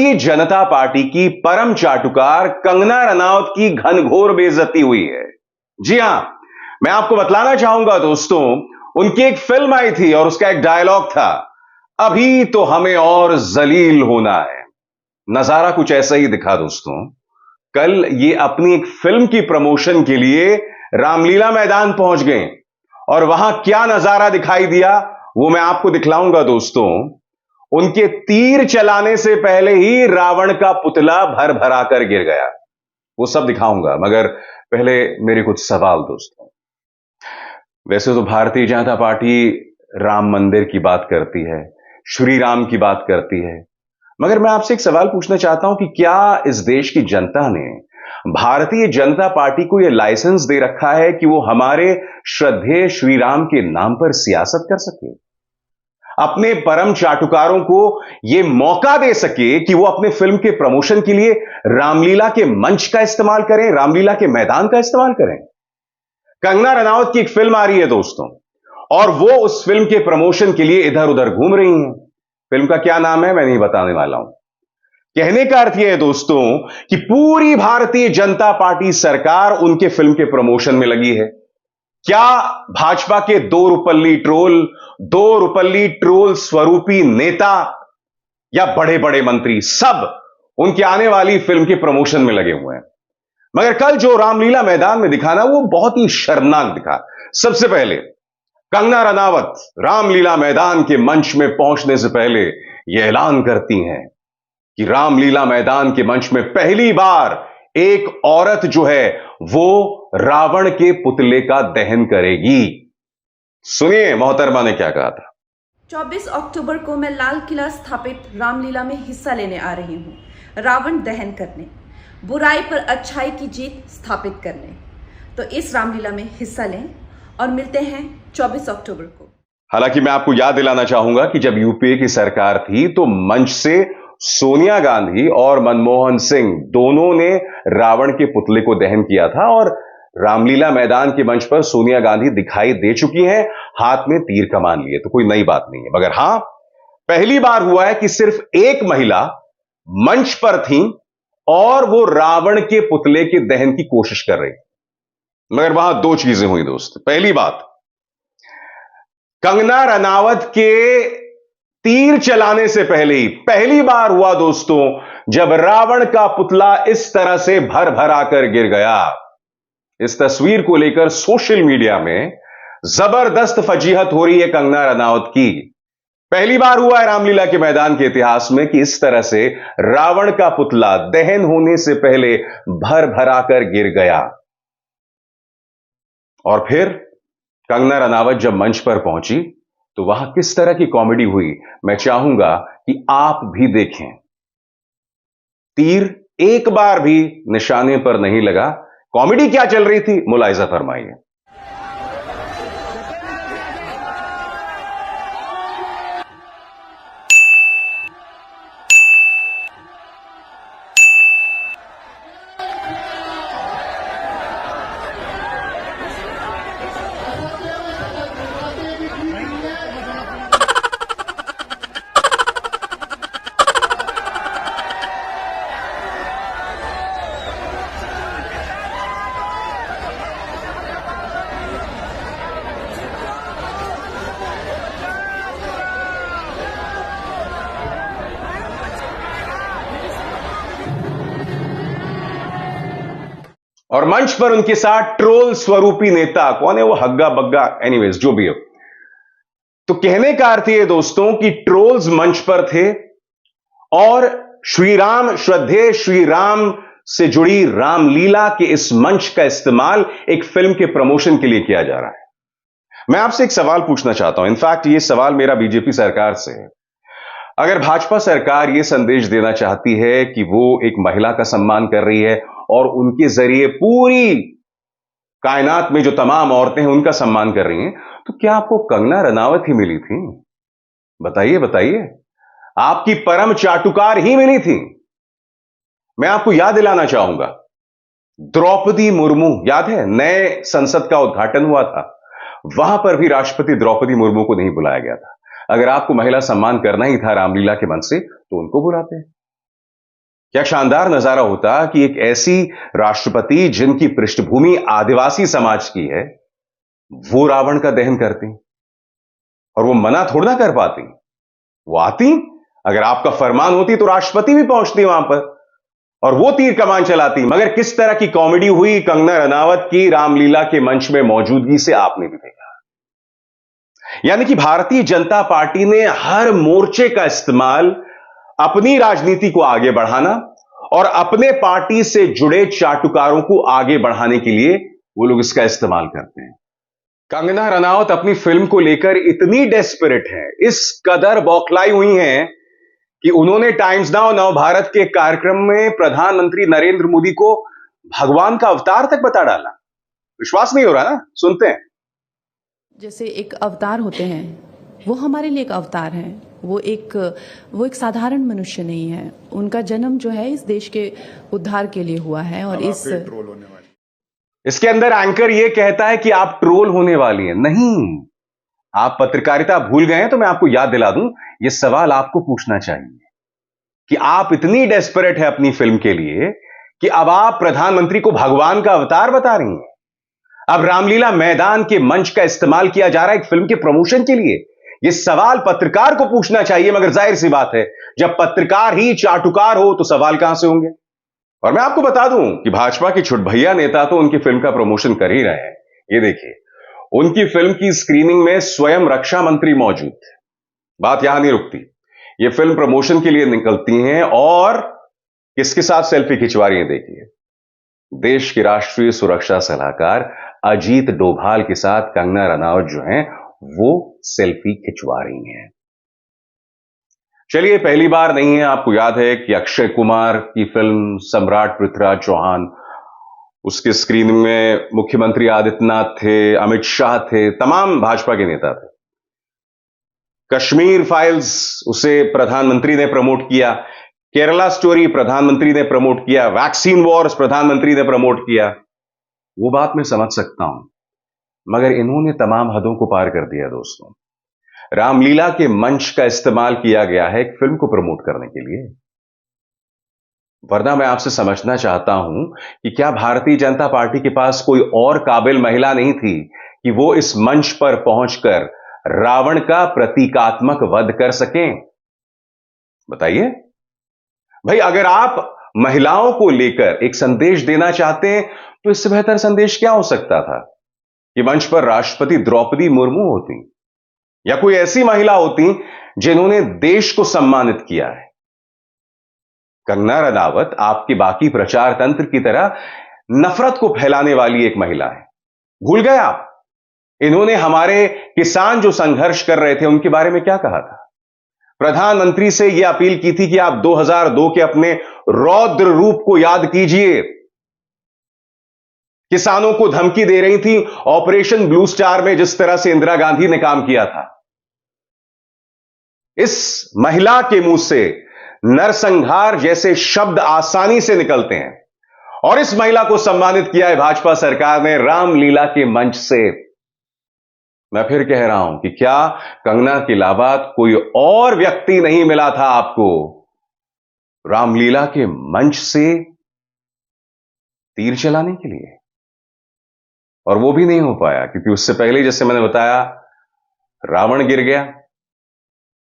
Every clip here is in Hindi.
भारतीय जनता पार्टी की परम चाटुकार कंगना रनौत की घनघोर बेइज्जती हुई है। जी हां, मैं आपको बतलाना चाहूंगा दोस्तों, उनकी एक फिल्म आई थी और उसका एक डायलॉग था, अभी तो हमें और जलील होना है। नजारा कुछ ऐसा ही दिखा दोस्तों। कल ये अपनी एक फिल्म की प्रमोशन के लिए रामलीला मैदान पहुंच गए और वहां क्या नजारा दिखाई दिया वो मैं आपको दिखलाऊंगा दोस्तों। उनके तीर चलाने से पहले ही रावण का पुतला भर भरा कर गिर गया। वो सब दिखाऊंगा, मगर पहले मेरे कुछ सवाल दोस्तों। वैसे तो भारतीय जनता पार्टी राम मंदिर की बात करती है, श्री राम की बात करती है, मगर मैं आपसे एक सवाल पूछना चाहता हूं कि क्या इस देश की जनता ने भारतीय जनता पार्टी को यह लाइसेंस दे रखा है कि वो हमारे श्रद्धेय श्री राम के नाम पर सियासत कर सके, अपने परम चाटुकारों को यह मौका दे सके कि वो अपने फिल्म के प्रमोशन के लिए रामलीला के मंच का इस्तेमाल करें, रामलीला के मैदान का इस्तेमाल करें। कंगना रनौत की एक फिल्म आ रही है दोस्तों और वो उस फिल्म के प्रमोशन के लिए इधर उधर घूम रही हैं। फिल्म का क्या नाम है मैं नहीं बताने वाला हूं। कहने का अर्थ यह है दोस्तों कि पूरी भारतीय जनता पार्टी सरकार उनके फिल्म के प्रमोशन में लगी है। क्या भाजपा के दो रुपल्ली ट्रोल स्वरूपी नेता या बड़े बड़े मंत्री सब उनके आने वाली फिल्म के प्रमोशन में लगे हुए हैं? मगर कल जो रामलीला मैदान में दिखा ना, वो बहुत ही शर्मनाक दिखा। सबसे पहले कंगना रनावत रामलीला मैदान के मंच में पहुंचने से पहले यह ऐलान करती हैं कि रामलीला मैदान के मंच में पहली बार एक औरत जो है वो रावण के पुतले का दहन करेगी। सुनिए मोहतरमा ने क्या कहा था। 24 अक्टूबर को मैं लाल किला स्थापित रामलीला में हिस्सा लेने आ रही हूं, रावण दहन करने, बुराई पर अच्छाई की जीत स्थापित करने। तो इस रामलीला में हिस्सा लें और मिलते हैं 24 अक्टूबर को। हालांकि मैं आपको याद दिलाना चाहूंगा कि जब यूपीए की सरकार थी तो मंच से सोनिया गांधी और मनमोहन सिंह दोनों ने रावण के पुतले को दहन किया था और रामलीला मैदान के मंच पर सोनिया गांधी दिखाई दे चुकी हैं, हाथ में तीर कमान लिए। तो कोई नई बात नहीं है, मगर हां, पहली बार हुआ है कि सिर्फ एक महिला मंच पर थी और वो रावण के पुतले के दहन की कोशिश कर रही। मगर वहां दो चीजें हुई दोस्त। पहली बात, कंगना रनावत के तीर चलाने से पहले ही पहली बार हुआ दोस्तों जब रावण का पुतला इस तरह से भर भरा कर गिर गया। इस तस्वीर को लेकर सोशल मीडिया में जबरदस्त फजीहत हो रही है कंगना रनावत की। पहली बार हुआ है रामलीला के मैदान के इतिहास में कि इस तरह से रावण का पुतला दहन होने से पहले भर भरा कर गिर गया। और फिर कंगना रनावत जब मंच पर पहुंची तो वहां किस तरह की कॉमेडी हुई, मैं चाहूंगा कि आप भी देखें। तीर एक बार भी निशाने पर नहीं लगा। कॉमेडी क्या चल रही थी, मुलाहिजा फरमाइए। और मंच पर उनके साथ ट्रोल स्वरूपी नेता कौन है वो, हग्गा बग्गा, एनीवेज जो भी हो। तो कहने का अर्थ यह दोस्तों कि ट्रोल्स मंच पर थे और श्रद्धेय श्री राम से जुड़ी रामलीला के इस मंच का इस्तेमाल एक फिल्म के प्रमोशन के लिए किया जा रहा है। मैं आपसे एक सवाल पूछना चाहता हूं, इनफैक्ट यह सवाल मेरा बीजेपी सरकार से है। अगर भाजपा सरकार यह संदेश देना चाहती है कि वो एक महिला का सम्मान कर रही है और उनके जरिए पूरी कायनात में जो तमाम औरतें हैं उनका सम्मान कर रही हैं, तो क्या आपको कंगना रनावत ही मिली थी? बताइए बताइए, आपकी परम चाटुकार ही मिली थी। मैं आपको याद दिलाना चाहूंगा, द्रौपदी मुर्मू याद है, नए संसद का उद्घाटन हुआ था, वहां पर भी राष्ट्रपति द्रौपदी मुर्मू को नहीं बुलाया गया था। अगर आपको महिला सम्मान करना ही था रामलीला के मंच से तो उनको बुलाते हैं। क्या शानदार नजारा होता कि एक ऐसी राष्ट्रपति जिनकी पृष्ठभूमि आदिवासी समाज की है, वो रावण का दहन करती और वो मना थोड़ा ना कर पाती। वो आती, अगर आपका फरमान होती तो राष्ट्रपति भी पहुंचती वहां पर और वो तीर कमान चलाती। मगर किस तरह की कॉमेडी हुई कंगना रनावत की रामलीला के मंच में मौजूदगी से आपने भी देखा। यानी कि भारतीय जनता पार्टी ने हर मोर्चे का इस्तेमाल अपनी राजनीति को आगे बढ़ाना और अपने पार्टी से जुड़े चाटुकारों को आगे बढ़ाने के लिए वो लोग इसका इस्तेमाल करते हैं। कंगना रनावत अपनी फिल्म को लेकर इतनी डेस्परेट है, इस कदर बौखलाई हुई हैं कि उन्होंने टाइम्स नाउ नव भारत के कार्यक्रम में प्रधानमंत्री नरेंद्र मोदी को भगवान का अवतार तक बता डाला। विश्वास नहीं हो रहा ना? सुनते हैं। जैसे एक अवतार होते हैं, वो हमारे लिए एक अवतार है। वो एक साधारण मनुष्य नहीं है। उनका जन्म जो है इस देश के उद्धार के लिए हुआ है। और इसके अंदर एंकर ये कहता है कि आप ट्रोल होने वाली हैं। नहीं, आप पत्रकारिता भूल गए हैं तो मैं आपको याद दिला दूं, यह सवाल आपको पूछना चाहिए कि आप इतनी डेस्परेट है अपनी फिल्म के लिए कि अब आप प्रधानमंत्री को भगवान का अवतार बता रही हैं। अब रामलीला मैदान के मंच का इस्तेमाल किया जा रहा है एक फिल्म के प्रमोशन के लिए। यह सवाल पत्रकार को पूछना चाहिए, मगर जाहिर सी बात है जब पत्रकार ही चाटुकार हो तो सवाल कहां से होंगे। और मैं आपको बता दूं कि भाजपा के छुटभैया नेता तो उनकी फिल्म का प्रमोशन कर ही रहे हैं। ये देखिए, उनकी फिल्म की स्क्रीनिंग में स्वयं रक्षा मंत्री मौजूद थे। बात यहां नहीं रुकती, ये फिल्म प्रमोशन के लिए निकलती हैं और किसके साथ सेल्फी खिंचवा रही हैं। देखिए, देश की राष्ट्रीय सुरक्षा सलाहकार अजीत डोभाल के साथ कंगना रनावत जो हैं वो सेल्फी खिंचवा रही हैं। चलिए, पहली बार नहीं है, आपको याद है कि अक्षय कुमार की फिल्म सम्राट पृथ्वीराज चौहान, उसके स्क्रीनिंग में मुख्यमंत्री आदित्यनाथ थे, अमित शाह थे, तमाम भाजपा के नेता थे। कश्मीर फाइल्स उसे प्रधानमंत्री ने प्रमोट किया, केरला स्टोरी प्रधानमंत्री ने प्रमोट किया, वैक्सीन वॉर्स प्रधानमंत्री ने प्रमोट किया। वो बात मैं समझ सकता हूं, मगर इन्होंने तमाम हदों को पार कर दिया दोस्तों। रामलीला के मंच का इस्तेमाल किया गया है एक फिल्म को प्रमोट करने के लिए। वरना मैं आपसे समझना चाहता हूं कि क्या भारतीय जनता पार्टी के पास कोई और काबिल महिला नहीं थी कि वो इस मंच पर पहुंचकर रावण का प्रतीकात्मक वध कर सकें? बताइए भाई, अगर आप महिलाओं को लेकर एक संदेश देना चाहते हैं तो इससे बेहतर संदेश क्या हो सकता था कि मंच पर राष्ट्रपति द्रौपदी मुर्मू होती या कोई ऐसी महिला होती जिन्होंने देश को सम्मानित किया है। कंगना रनावत आपके बाकी प्रचार तंत्र की तरह नफरत को फैलाने वाली एक महिला है। भूल गए आप, इन्होंने हमारे किसान जो संघर्ष कर रहे थे उनके बारे में क्या कहा था? प्रधानमंत्री से यह अपील की थी कि आप 2002 के अपने रौद्र रूप को याद कीजिए। किसानों को धमकी दे रही थी ऑपरेशन ब्लू स्टार में, जिस तरह से इंदिरा गांधी ने काम किया था। इस महिला के मुंह से नरसंहार जैसे शब्द आसानी से निकलते हैं और इस महिला को सम्मानित किया है भाजपा सरकार ने रामलीला के मंच से। मैं फिर कह रहा हूं कि क्या कंगना के अलावा कोई और व्यक्ति नहीं मिला था आपको रामलीला के मंच से तीर चलाने के लिए? और वो भी नहीं हो पाया क्योंकि उससे पहले, जैसे मैंने बताया, रावण गिर गया।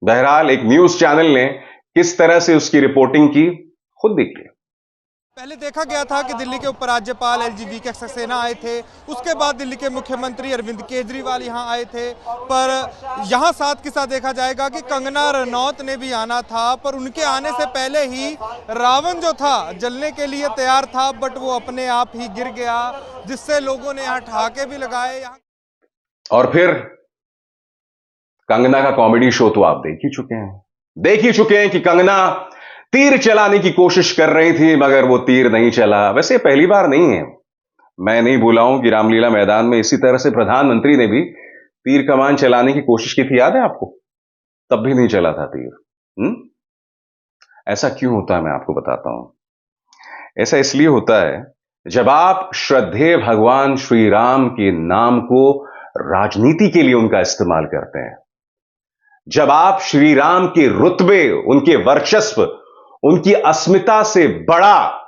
बहरहाल, एक न्यूज चैनल ने किस तरह से उसकी रिपोर्टिंग की, खुद देखिए। पहले देखा गया था कि दिल्ली के उपराज्यपाल एलजी के सक्सेना आए थे, उसके बाद दिल्ली के मुख्यमंत्री अरविंद केजरीवाल यहां आए थे, पर यहां साथ के साथ देखा जाएगा कि कंगना रनौत ने भी आना था, पर उनके आने से पहले ही रावण जो था जलने के लिए तैयार था, बट वो अपने आप ही गिर गया, जिससे लोगों ने यहाँ ठहाके भी लगाए। और फिर कंगना का कॉमेडी शो तो आप देख ही चुके हैं कि कंगना तीर चलाने की कोशिश कर रही थी, मगर वो तीर नहीं चला। वैसे पहली बार नहीं है, मैं नहीं भूला हूं कि रामलीला मैदान में इसी तरह से प्रधानमंत्री ने भी तीर कमान चलाने की कोशिश की थी, याद है आपको? तब भी नहीं चला था तीर। ऐसा क्यों होता है मैं आपको बताता हूं। ऐसा इसलिए होता है जब आप श्रद्धेय भगवान श्री राम के नाम को राजनीति के लिए उनका इस्तेमाल करते हैं, जब आप श्री राम के रुतबे, उनके वर्चस्व, उनकी अस्मिता से बड़ा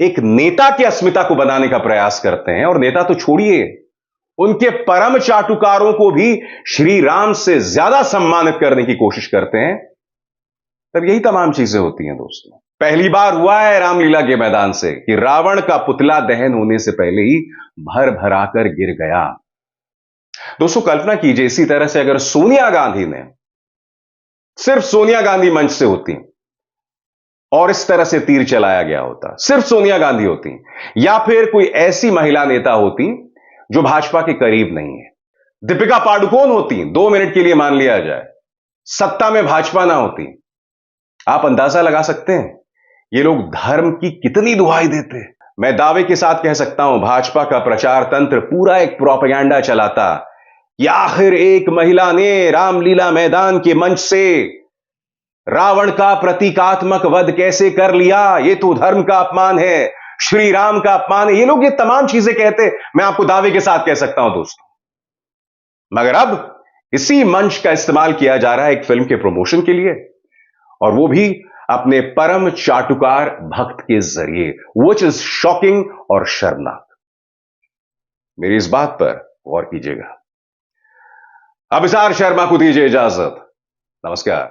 एक नेता की अस्मिता को बनाने का प्रयास करते हैं। और नेता तो छोड़िए, उनके परम चाटुकारों को भी श्री राम से ज्यादा सम्मानित करने की कोशिश करते हैं। तब यही तमाम चीजें होती हैं दोस्तों। पहली बार हुआ है रामलीला के मैदान से कि रावण का पुतला दहन होने से पहले ही भर भराकर गिर गया। दोस्तों कल्पना कीजिए, इसी तरह से अगर सोनिया गांधी ने, सिर्फ सोनिया गांधी मंच से होती और इस तरह से तीर चलाया गया होता, सिर्फ सोनिया गांधी होती, या फिर कोई ऐसी महिला नेता होती जो भाजपा के करीब नहीं है, दीपिका पादुकोण होती, 2 मिनट के लिए मान लिया जाए, सत्ता में भाजपा ना होती, आप अंदाजा लगा सकते हैं ये लोग धर्म की कितनी दुहाई देते। मैं दावे के साथ कह सकता हूं, भाजपा का प्रचार तंत्र पूरा एक प्रोपेगेंडा चलाता कि आखिर एक महिला ने रामलीला मैदान के मंच से रावण का प्रतीकात्मक वध कैसे कर लिया, ये तो धर्म का अपमान है, श्री राम का अपमान है। ये लोग ये तमाम चीजें कहते, मैं आपको दावे के साथ कह सकता हूं दोस्तों। मगर अब इसी मंच का इस्तेमाल किया जा रहा है एक फिल्म के प्रमोशन के लिए, और वो भी अपने परम चाटुकार भक्त के जरिए, व्हिच इज शॉकिंग और शर्मनाक। मेरी इस बात पर गौर कीजिएगा। अभिसार शर्मा को दीजिए इजाजत। नमस्कार।